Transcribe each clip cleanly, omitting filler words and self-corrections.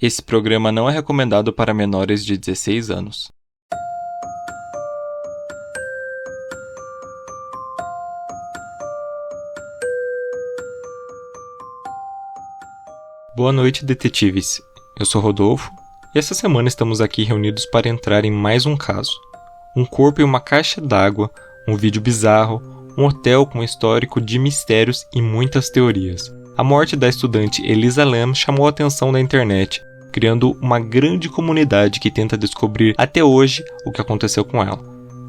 Esse programa não é recomendado para menores de 16 anos. Boa noite, detetives. Eu sou Rodolfo e essa semana estamos aqui reunidos para entrar em mais um caso. Um corpo em uma caixa d'água, um vídeo bizarro, um hotel com histórico de mistérios e muitas teorias. A morte da estudante Elisa Lam chamou a atenção da internet, criando uma grande comunidade que tenta descobrir até hoje o que aconteceu com ela.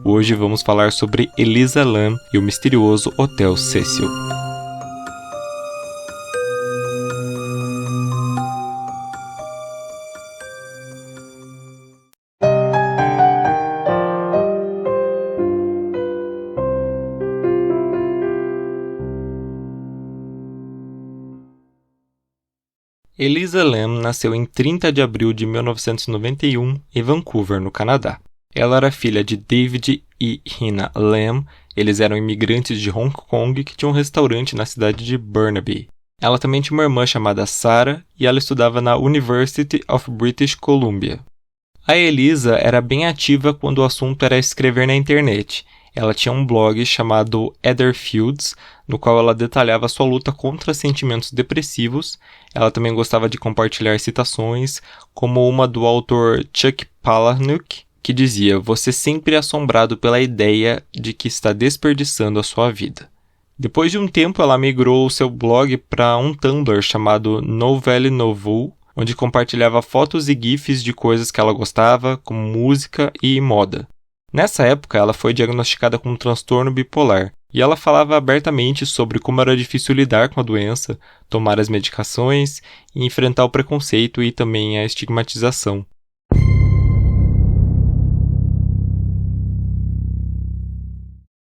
Hoje vamos falar sobre Elisa Lam e o misterioso Hotel Cecil. Elisa Lam nasceu em 30 de abril de 1991 em Vancouver, no Canadá. Ela era filha de David e Hina Lam. Eles eram imigrantes de Hong Kong que tinham um restaurante na cidade de Burnaby. Ela também tinha uma irmã chamada Sarah e ela estudava na University of British Columbia. A Elisa era bem ativa quando o assunto era escrever na internet. Ela tinha um blog chamado Etherfields, no qual ela detalhava sua luta contra sentimentos depressivos. Ela também gostava de compartilhar citações, como uma do autor Chuck Palahniuk, que dizia: "Você sempre é assombrado pela ideia de que está desperdiçando a sua vida." Depois de um tempo, ela migrou seu blog para um Tumblr chamado Nouvelle Nouvelle, onde compartilhava fotos e gifs de coisas que ela gostava, como música e moda. Nessa época, ela foi diagnosticada com um transtorno bipolar, e ela falava abertamente sobre como era difícil lidar com a doença, tomar as medicações e enfrentar o preconceito e também a estigmatização.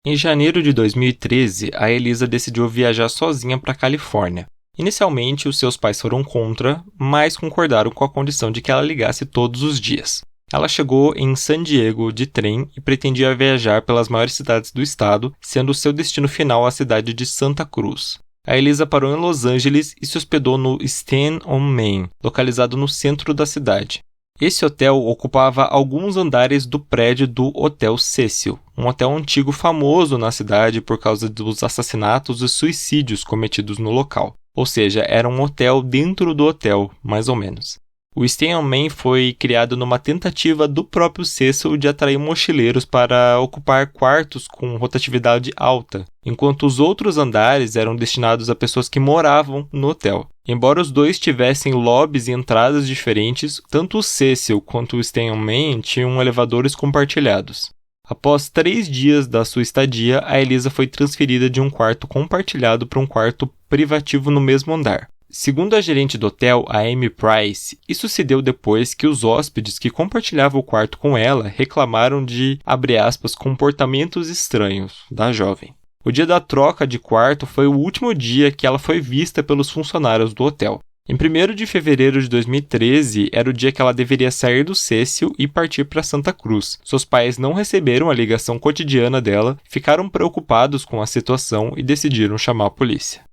Em janeiro de 2013, a Elisa decidiu viajar sozinha para a Califórnia. Inicialmente, os seus pais foram contra, mas concordaram com a condição de que ela ligasse todos os dias. Ela chegou em San Diego de trem e pretendia viajar pelas maiores cidades do estado, sendo seu destino final a cidade de Santa Cruz. A Elisa parou em Los Angeles e se hospedou no Stand on Main, localizado no centro da cidade. Esse hotel ocupava alguns andares do prédio do Hotel Cecil, um hotel antigo famoso na cidade por causa dos assassinatos e suicídios cometidos no local. Ou seja, era um hotel dentro do hotel, mais ou menos. O Stand on Main foi criado numa tentativa do próprio Cecil de atrair mochileiros para ocupar quartos com rotatividade alta, enquanto os outros andares eram destinados a pessoas que moravam no hotel. Embora os dois tivessem lobbies e entradas diferentes, tanto o Cecil quanto o Stand on Main tinham elevadores compartilhados. Após 3 dias da sua estadia, a Elisa foi transferida de um quarto compartilhado para um quarto privativo no mesmo andar. Segundo a gerente do hotel, a Amy Price, isso se deu depois que os hóspedes que compartilhavam o quarto com ela reclamaram de, abre aspas, comportamentos estranhos da jovem. O dia da troca de quarto foi o último dia que ela foi vista pelos funcionários do hotel. Em 1º de fevereiro de 2013, era o dia que ela deveria sair do Cecil e partir para Santa Cruz. Seus pais não receberam a ligação cotidiana dela, ficaram preocupados com a situação e decidiram chamar a polícia.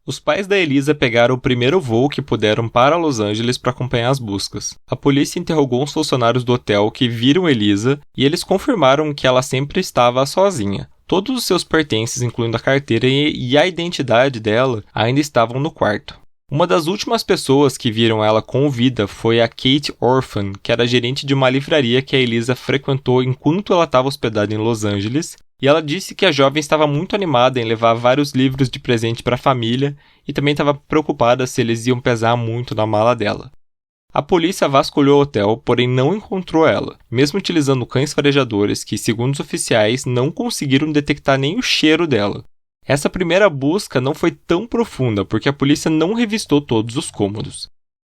Os pais da Elisa pegaram o primeiro voo que puderam para Los Angeles para acompanhar as buscas. A polícia interrogou os funcionários do hotel que viram Elisa e eles confirmaram que ela sempre estava sozinha. Todos os seus pertences, incluindo a carteira e a identidade dela, ainda estavam no quarto. Uma das últimas pessoas que viram ela com vida foi a Kate Orphan, que era gerente de uma livraria que a Elisa frequentou enquanto ela estava hospedada em Los Angeles, e ela disse que a jovem estava muito animada em levar vários livros de presente para a família e também estava preocupada se eles iam pesar muito na mala dela. A polícia vasculhou o hotel, porém não encontrou ela, mesmo utilizando cães farejadores que, segundo os oficiais, não conseguiram detectar nem o cheiro dela. Essa primeira busca não foi tão profunda, porque a polícia não revistou todos os cômodos.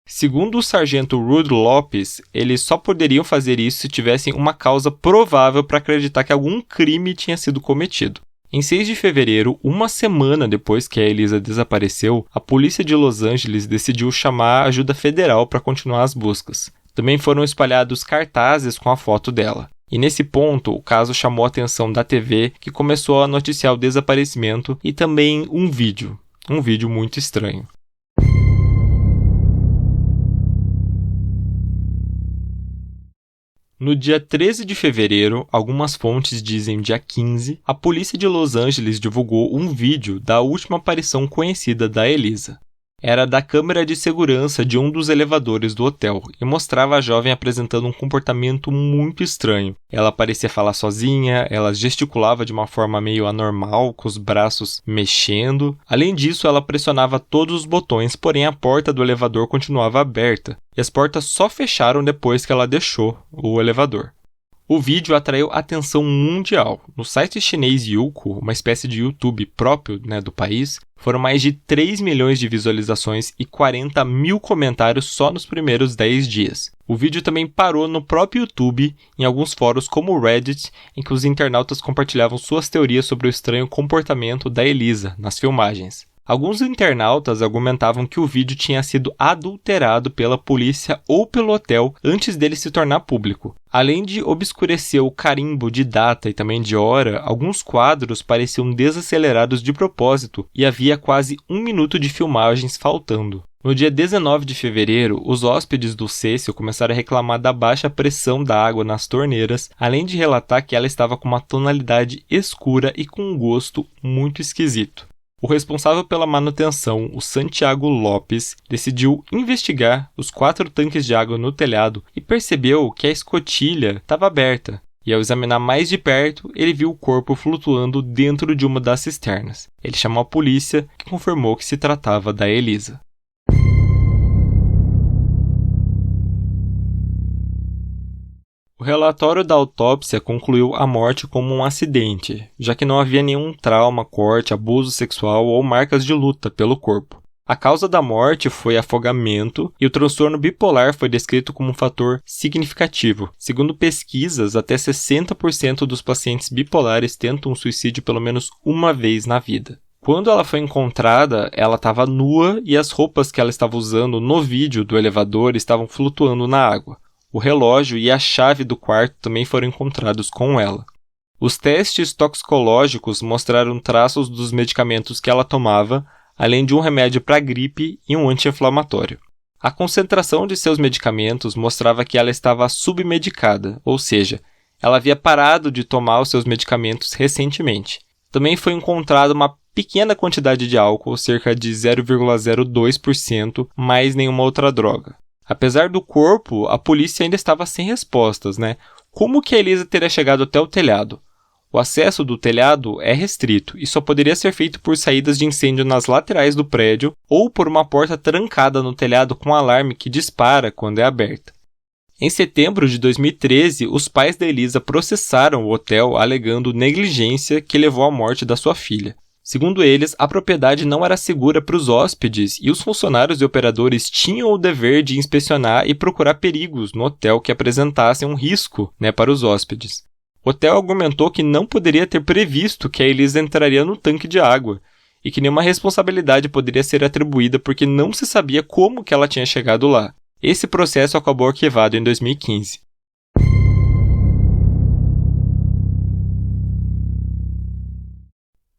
Segundo o sargento Rudy Lopes, eles só poderiam fazer isso se tivessem uma causa provável para acreditar que algum crime tinha sido cometido. Em 6 de fevereiro, uma semana depois que a Elisa desapareceu, a polícia de Los Angeles decidiu chamar a ajuda federal para continuar as buscas. Também foram espalhados cartazes com a foto dela. E nesse ponto, o caso chamou a atenção da TV, que começou a noticiar o desaparecimento e também um vídeo muito estranho. No dia 13 de fevereiro, algumas fontes dizem dia 15, a polícia de Los Angeles divulgou um vídeo da última aparição conhecida da Elisa. Era da câmera de segurança de um dos elevadores do hotel e mostrava a jovem apresentando um comportamento muito estranho. Ela parecia falar sozinha, ela gesticulava de uma forma meio anormal, com os braços mexendo. Além disso, ela pressionava todos os botões, porém a porta do elevador continuava aberta. E as portas só fecharam depois que ela deixou o elevador. O vídeo atraiu atenção mundial. No site chinês Youku, uma espécie de YouTube próprio do país, foram mais de 3 milhões de visualizações e 40 mil comentários só nos primeiros 10 dias. O vídeo também parou no próprio YouTube, em alguns fóruns como o Reddit, em que os internautas compartilhavam suas teorias sobre o estranho comportamento da Elisa nas filmagens. Alguns internautas argumentavam que o vídeo tinha sido adulterado pela polícia ou pelo hotel antes dele se tornar público. Além de obscurecer o carimbo de data e também de hora, alguns quadros pareciam desacelerados de propósito e havia quase 1 minuto de filmagens faltando. No dia 19 de fevereiro, os hóspedes do Cecil começaram a reclamar da baixa pressão da água nas torneiras, além de relatar que ela estava com uma tonalidade escura e com um gosto muito esquisito. O responsável pela manutenção, o Santiago Lopes, decidiu investigar os 4 tanques de água no telhado e percebeu que a escotilha estava aberta. E ao examinar mais de perto, ele viu o corpo flutuando dentro de uma das cisternas. Ele chamou a polícia, que confirmou que se tratava da Elisa. O relatório da autópsia concluiu a morte como um acidente, já que não havia nenhum trauma, corte, abuso sexual ou marcas de luta pelo corpo. A causa da morte foi afogamento e o transtorno bipolar foi descrito como um fator significativo. Segundo pesquisas, até 60% dos pacientes bipolares tentam um suicídio pelo menos uma vez na vida. Quando ela foi encontrada, ela estava nua e as roupas que ela estava usando no vídeo do elevador estavam flutuando na água. O relógio e a chave do quarto também foram encontrados com ela. Os testes toxicológicos mostraram traços dos medicamentos que ela tomava, além de um remédio para gripe e um anti-inflamatório. A concentração de seus medicamentos mostrava que ela estava submedicada, ou seja, ela havia parado de tomar os seus medicamentos recentemente. Também foi encontrada uma pequena quantidade de álcool, cerca de 0,02%, mais nenhuma outra droga. Apesar do corpo, a polícia ainda estava sem respostas, Como que a Elisa teria chegado até o telhado? O acesso do telhado é restrito e só poderia ser feito por saídas de incêndio nas laterais do prédio ou por uma porta trancada no telhado com alarme que dispara quando é aberta. Em setembro de 2013, os pais da Elisa processaram o hotel alegando negligência que levou à morte da sua filha. Segundo eles, a propriedade não era segura para os hóspedes e os funcionários e operadores tinham o dever de inspecionar e procurar perigos no hotel que apresentassem um risco para os hóspedes. O hotel argumentou que não poderia ter previsto que a Elisa entraria no tanque de água e que nenhuma responsabilidade poderia ser atribuída porque não se sabia como que ela tinha chegado lá. Esse processo acabou arquivado em 2015.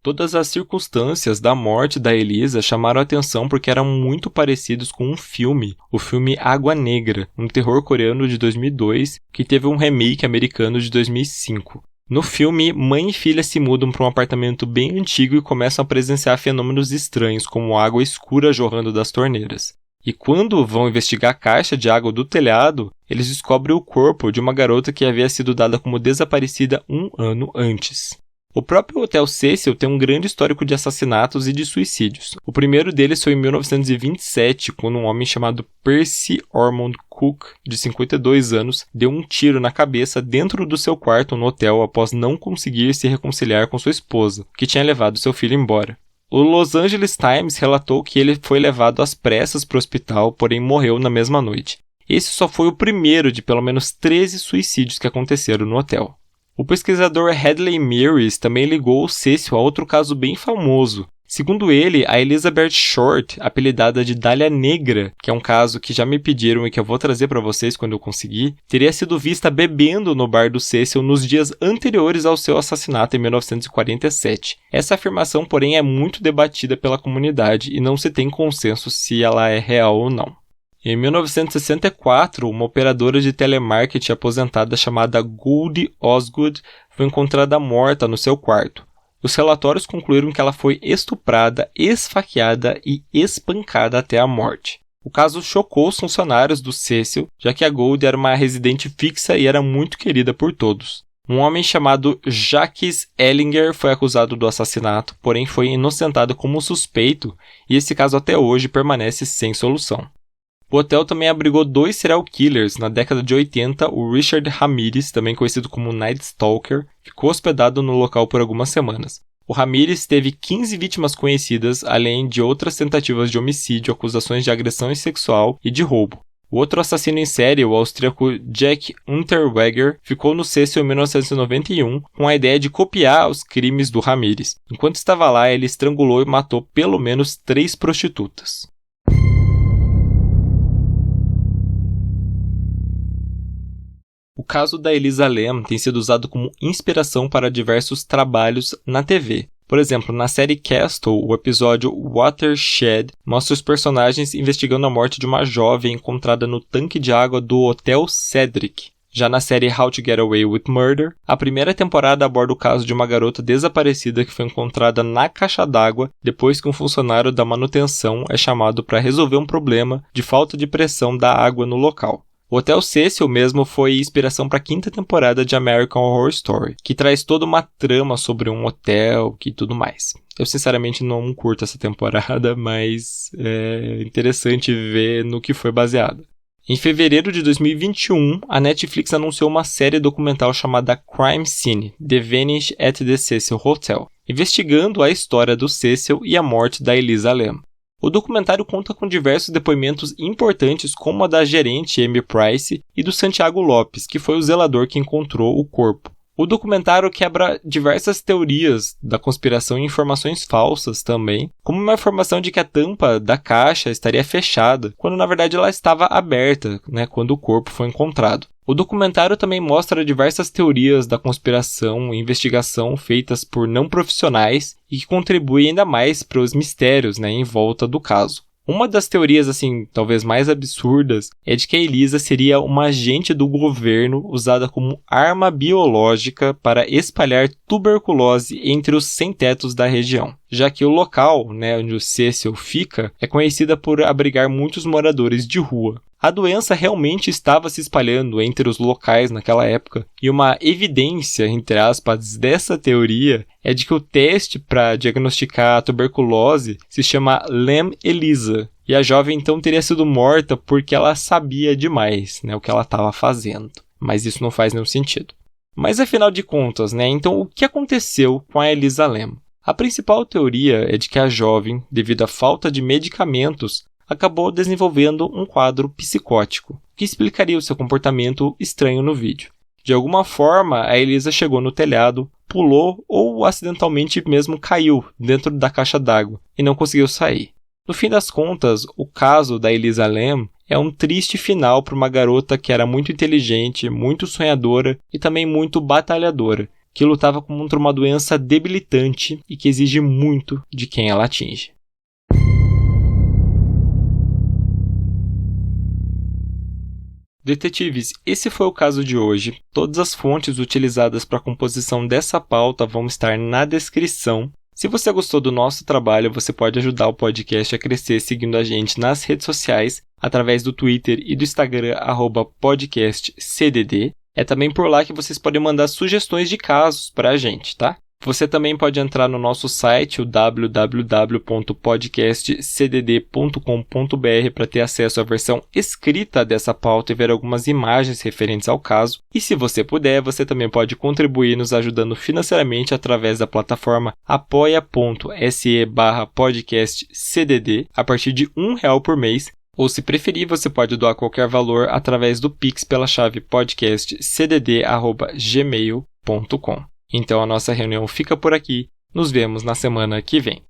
Todas as circunstâncias da morte da Elisa chamaram a atenção porque eram muito parecidos com um filme, o filme Água Negra, um terror coreano de 2002, que teve um remake americano de 2005. No filme, mãe e filha se mudam para um apartamento bem antigo e começam a presenciar fenômenos estranhos, como água escura jorrando das torneiras. E quando vão investigar a caixa de água do telhado, eles descobrem o corpo de uma garota que havia sido dada como desaparecida 1 ano antes. O próprio Hotel Cecil tem um grande histórico de assassinatos e de suicídios. O primeiro deles foi em 1927, quando um homem chamado Percy Ormond Cook, de 52 anos, deu um tiro na cabeça dentro do seu quarto no hotel após não conseguir se reconciliar com sua esposa, que tinha levado seu filho embora. O Los Angeles Times relatou que ele foi levado às pressas para o hospital, porém morreu na mesma noite. Esse só foi o primeiro de pelo menos 13 suicídios que aconteceram no hotel. O pesquisador Hadley Meares também ligou o Cecil a outro caso bem famoso, Segundo ele, a Elizabeth Short, apelidada de Dália Negra, que é um caso que já me pediram e que eu vou trazer para vocês quando eu conseguir, teria sido vista bebendo no bar do Cecil nos dias anteriores ao seu assassinato em 1947. Essa afirmação, porém, é muito debatida pela comunidade e não se tem consenso se ela é real ou não. Em 1964, uma operadora de telemarketing aposentada chamada Goldie Osgood foi encontrada morta no seu quarto. Os relatórios concluíram que ela foi estuprada, esfaqueada e espancada até a morte. O caso chocou os funcionários do Cecil, já que a Goldie era uma residente fixa e era muito querida por todos. Um homem chamado Jacques Ellinger foi acusado do assassinato, porém foi inocentado como suspeito e esse caso até hoje permanece sem solução. O hotel também abrigou 2 serial killers. Na década de 80, o Richard Ramirez, também conhecido como Night Stalker, ficou hospedado no local por algumas semanas. O Ramirez teve 15 vítimas conhecidas, além de outras tentativas de homicídio, acusações de agressão sexual e de roubo. O outro assassino em série, o austríaco Jack Unterweger, ficou no Cecil em 1991 com a ideia de copiar os crimes do Ramirez. Enquanto estava lá, ele estrangulou e matou pelo menos 3 prostitutas. O caso da Elisa Lam tem sido usado como inspiração para diversos trabalhos na TV. Por exemplo, na série Castle, o episódio Watershed mostra os personagens investigando a morte de uma jovem encontrada no tanque de água do Hotel Cedric. Já na série How to Get Away with Murder, a primeira temporada aborda o caso de uma garota desaparecida que foi encontrada na caixa d'água depois que um funcionário da manutenção é chamado para resolver um problema de falta de pressão da água no local. O Hotel Cecil mesmo foi inspiração para a 5ª temporada de American Horror Story, que traz toda uma trama sobre um hotel e tudo mais. Eu sinceramente não curto essa temporada, mas é interessante ver no que foi baseada. Em fevereiro de 2021, a Netflix anunciou uma série documental chamada Crime Scene: The Vanish at the Cecil Hotel, investigando a história do Cecil e a morte da Elisa Lam. O documentário conta com diversos depoimentos importantes, como a da gerente Amy Price e do Santiago Lopes, que foi o zelador que encontrou o corpo. O documentário quebra diversas teorias da conspiração e informações falsas também, como uma informação de que a tampa da caixa estaria fechada, quando na verdade ela estava aberta, quando o corpo foi encontrado. O documentário também mostra diversas teorias da conspiração e investigação feitas por não profissionais e que contribuem ainda mais para os mistérios em volta do caso. Uma das teorias, talvez mais absurdas, é de que a Elisa seria uma agente do governo usada como arma biológica para espalhar tuberculose entre os sem-tetos da região, já que o local, onde o Cecil fica, é conhecida por abrigar muitos moradores de rua. A doença realmente estava se espalhando entre os locais naquela época, e uma evidência, entre aspas, dessa teoria é de que o teste para diagnosticar a tuberculose se chama Lam-Elisa, e a jovem então teria sido morta porque ela sabia demais o que ela estava fazendo. Mas isso não faz nenhum sentido. Mas afinal de contas, então o que aconteceu com a Elisa Lam? A principal teoria é de que a jovem, devido à falta de medicamentos, acabou desenvolvendo um quadro psicótico, que explicaria o seu comportamento estranho no vídeo. De alguma forma, a Elisa chegou no telhado, pulou ou acidentalmente mesmo caiu dentro da caixa d'água e não conseguiu sair. No fim das contas, o caso da Elisa Lam é um triste final para uma garota que era muito inteligente, muito sonhadora e também muito batalhadora, que lutava contra uma doença debilitante e que exige muito de quem ela atinge. Detetives, esse foi o caso de hoje. Todas as fontes utilizadas para a composição dessa pauta vão estar na descrição. Se você gostou do nosso trabalho, você pode ajudar o podcast a crescer seguindo a gente nas redes sociais, através do Twitter e do Instagram, @podcastcdd. É também por lá que vocês podem mandar sugestões de casos para a gente, tá? Você também pode entrar no nosso site, o www.podcastcdd.com.br, para ter acesso à versão escrita dessa pauta e ver algumas imagens referentes ao caso. E se você puder, você também pode contribuir nos ajudando financeiramente através da plataforma apoia.se/podcastcdd a partir de R$1 por mês. Ou se preferir, você pode doar qualquer valor através do Pix pela chave podcastcdd@gmail.com. Então a nossa reunião fica por aqui. Nos vemos na semana que vem.